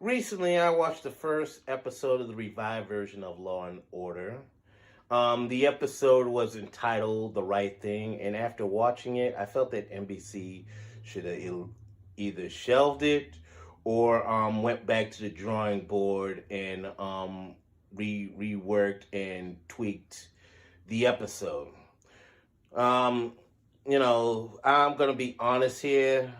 Recently, I watched the first episode of the revived version of Law and Order. The episode was entitled The Right Thing, and after watching it, I felt that NBC should have either shelved it or went back to the drawing board and reworked and tweaked the episode. Um, I'm going to be honest here.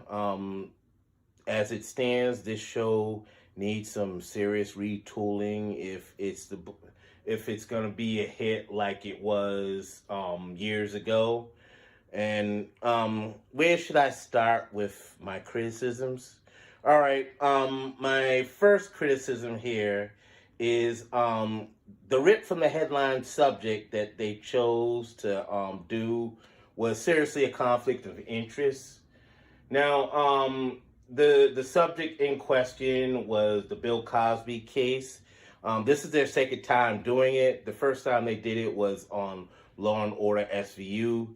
As it stands, this show needs some serious retooling if it's gonna be a hit like it was years ago. And where should I start with my criticisms? All right, my first criticism here is the rip from the headline subject that they chose to do was seriously a conflict of interest. Now, the subject in question was the Bill Cosby case. This is their second time doing it. The first time they did it was on Law and Order SVU.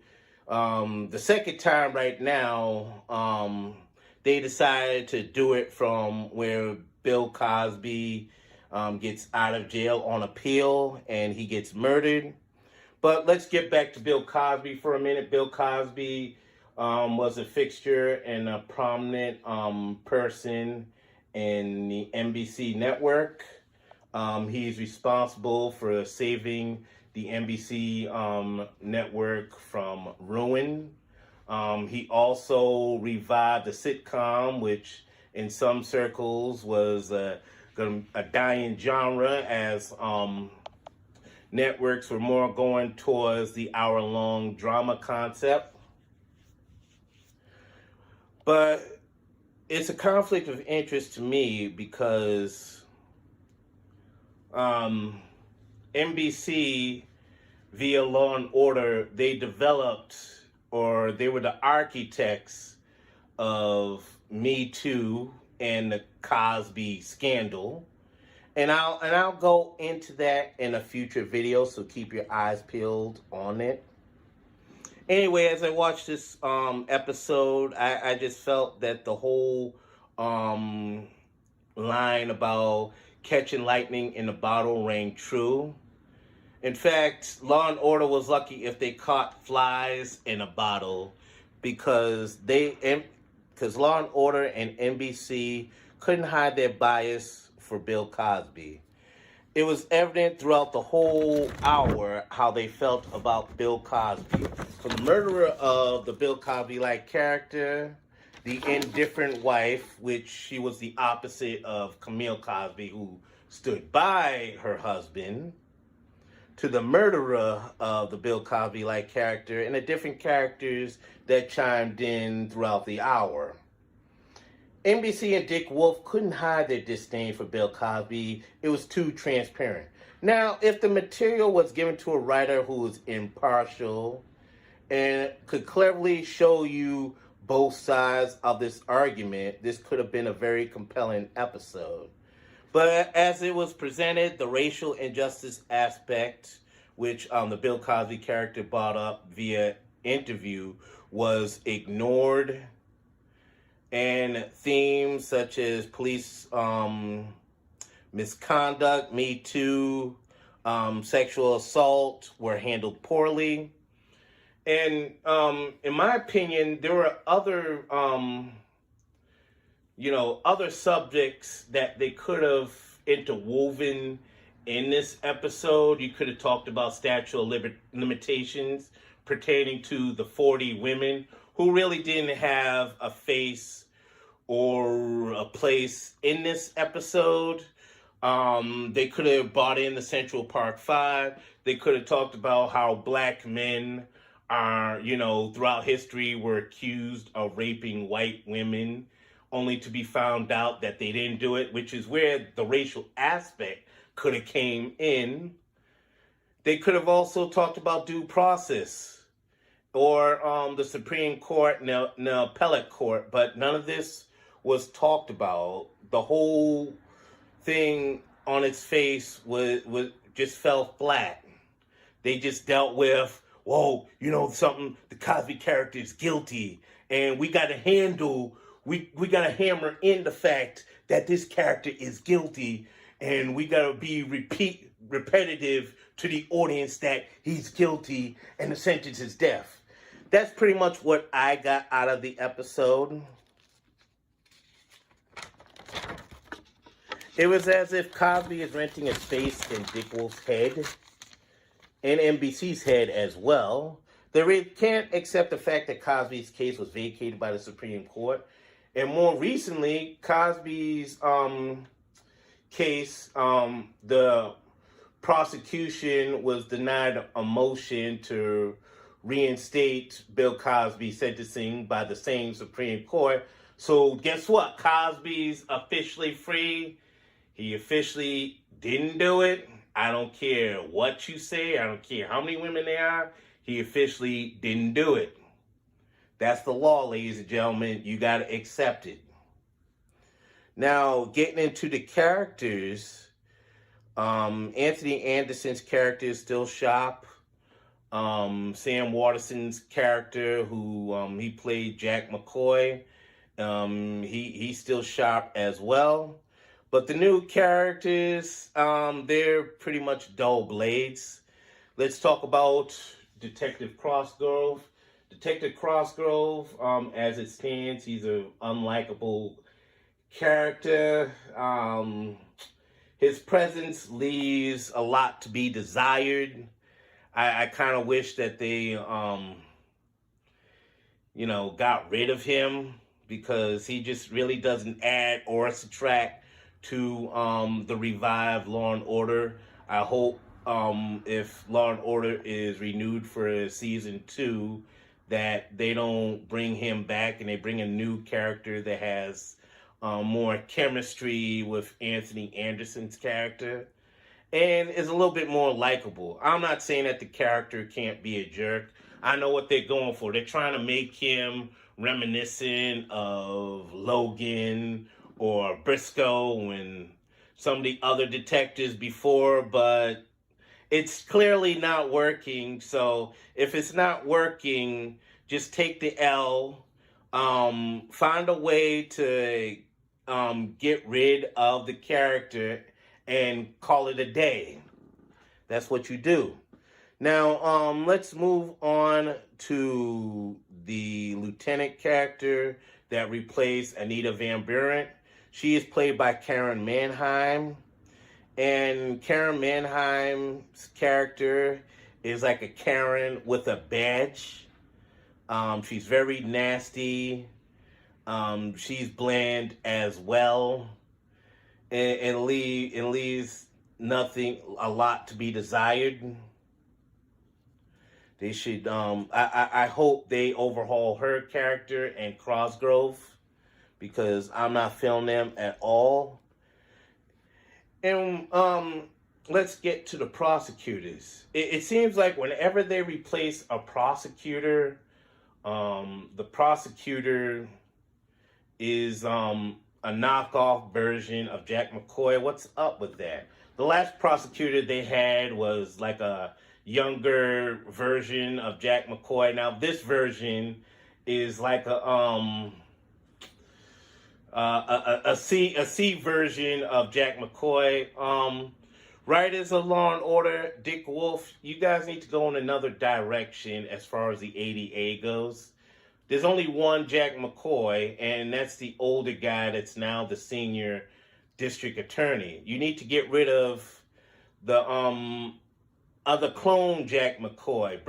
The second time right now, they decided to do it from where Bill Cosby gets out of jail on appeal and he gets murdered. But let's get back to Bill Cosby for a minute. Bill Cosby was a fixture and a prominent person in the NBC network. He's responsible for saving the NBC network from ruin. He also revived the sitcom, which in some circles was a dying genre as networks were more going towards the hour-long drama concept. But it's a conflict of interest to me because NBC, via Law and Order, they developed, or they were the architects of Me Too and the Cosby scandal. And I'll go into that in a future video, so keep your eyes peeled on it. Anyway, as I watched this episode, I just felt that the whole line about catching lightning in a bottle rang true. In fact, Law and Order was lucky if they caught flies in a bottle because Law and Order and NBC couldn't hide their bias for Bill Cosby. It was evident throughout the whole hour how they felt about Bill Cosby. From the murderer of the Bill Cosby-like character, the indifferent wife, which she was the opposite of Camille Cosby, who stood by her husband, to the murderer of the Bill Cosby-like character, and the different characters that chimed in throughout the hour. NBC and Dick Wolf couldn't hide their disdain for Bill Cosby. It was too transparent. Now, if the material was given to a writer who was impartial and could cleverly show you both sides of this argument, this could have been a very compelling episode. But as it was presented, the racial injustice aspect, which the Bill Cosby character brought up via interview, was ignored. And themes such as police misconduct, Me Too, sexual assault were handled poorly. And in my opinion, there were other subjects that they could have interwoven in this episode. You could have talked about statute of limitations pertaining to the 40 women who really didn't have a face or a place in this episode. They could have brought in the Central Park Five. They could have talked about how black men are, throughout history were accused of raping white women, only to be found out that they didn't do it, which is where the racial aspect could have came in. They could have also talked about due process or the Supreme Court and the appellate court, but none of this was talked about. The whole thing on its face was just fell flat. They just dealt with, whoa, something, the Cosby character is guilty, and we got to hammer in the fact that this character is guilty, and we gotta be repetitive to the audience that he's guilty and the sentence is death. That's pretty much what I got out of the episode. It was as if Cosby is renting a space in Dick Wolf's head and NBC's head as well. They can't accept the fact that Cosby's case was vacated by the Supreme Court. And more recently, Cosby's case, the prosecution was denied a motion to reinstate Bill Cosby's sentencing by the same Supreme Court. So guess what? Cosby's officially free. He officially didn't do it. I don't care what you say. I don't care how many women there are. He officially didn't do it. That's the law, ladies and gentlemen. You got to accept it. Now, getting into the characters, Anthony Anderson's character is still sharp. Sam Waterston's character, who he played Jack McCoy, he's still sharp as well. But the new characters, they're pretty much dull blades. Let's talk about Detective Crossgrove. Detective Crossgrove, as it stands, he's an unlikable character. His presence leaves a lot to be desired. I kind of wish that they, got rid of him, because he just really doesn't add or subtract to the revived Law and Order. I hope if Law and Order is renewed for season 2, that they don't bring him back and they bring a new character that has more chemistry with Anthony Anderson's character and is a little bit more likable. I'm not saying that the character can't be a jerk. I know what they're going for. They're trying to make him reminiscent of Logan or Briscoe and some of the other detectives before, but it's clearly not working. So if it's not working, just take the L. Find a way to get rid of the character and call it a day. That's what you do. Now, let's move on to the lieutenant character that replaced Anita Van Buren. She is played by Karen Manheim. And Karen Manheim's character is like a Karen with a badge. She's very nasty. She's bland as well. And leaves a lot to be desired. They should, I hope they overhaul her character and Crossgrove, because I'm not feeling them at all. And let's get to the prosecutors. It seems like whenever they replace a prosecutor, the prosecutor is a knockoff version of Jack McCoy. What's up with that? The last prosecutor they had was like a younger version of Jack McCoy. Now this version is like a C version of Jack McCoy. Writers of Law and Order, Dick Wolf, you guys need to go in another direction as far as the ADA goes. There's only one Jack McCoy, and that's the older guy that's now the senior district attorney. You need to get rid of the other clone Jack McCoy.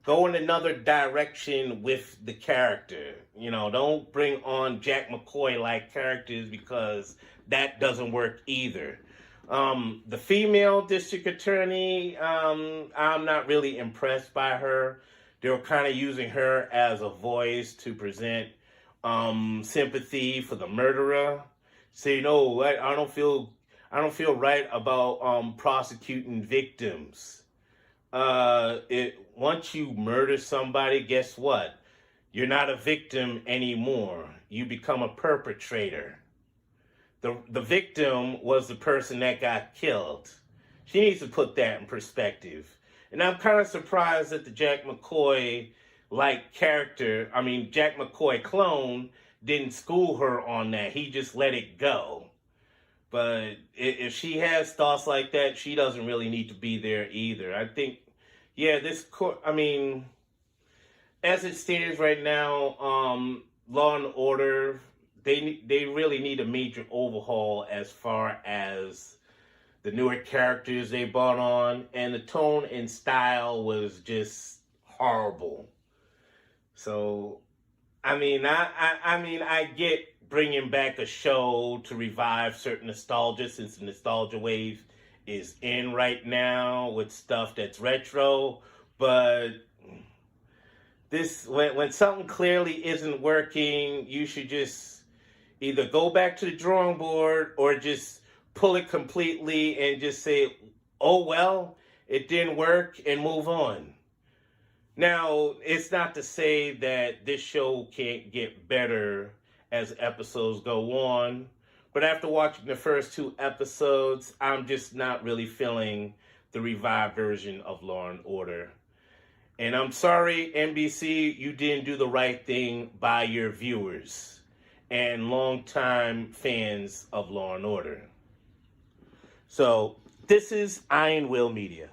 Go in another direction with the character. Don't bring on Jack McCoy-like characters, because that doesn't work either. The female district attorney, I'm not really impressed by her. They were kind of using her as a voice to present sympathy for the murderer. Say, no, I don't feel right about prosecuting victims. Once you murder somebody, guess what? You're not a victim anymore. You become a perpetrator. The victim was the person that got killed. She needs to put that in perspective. And I'm kind of surprised that the Jack McCoy Jack McCoy clone didn't school her on that. He just let it go. But if she has thoughts like that, she doesn't really need to be there either. I think, yeah, this court, I mean, as it stands right now, Law and Order, they really need a major overhaul as far as the newer characters they brought on, and the tone and style was just horrible. So, I get bringing back a show to revive certain nostalgia, since the nostalgia wave is in right now with stuff that's retro. But this, when something clearly isn't working, you should just either go back to the drawing board or just pull it completely and just say, "Oh well, it didn't work," and move on. Now, it's not to say that this show can't get better as episodes go on, but after watching the first 2 episodes, I'm just not really feeling the revived version of Law and Order. And I'm sorry, NBC, you didn't do the right thing by your viewers and longtime fans of Law and Order. So, this is Iron Will Media.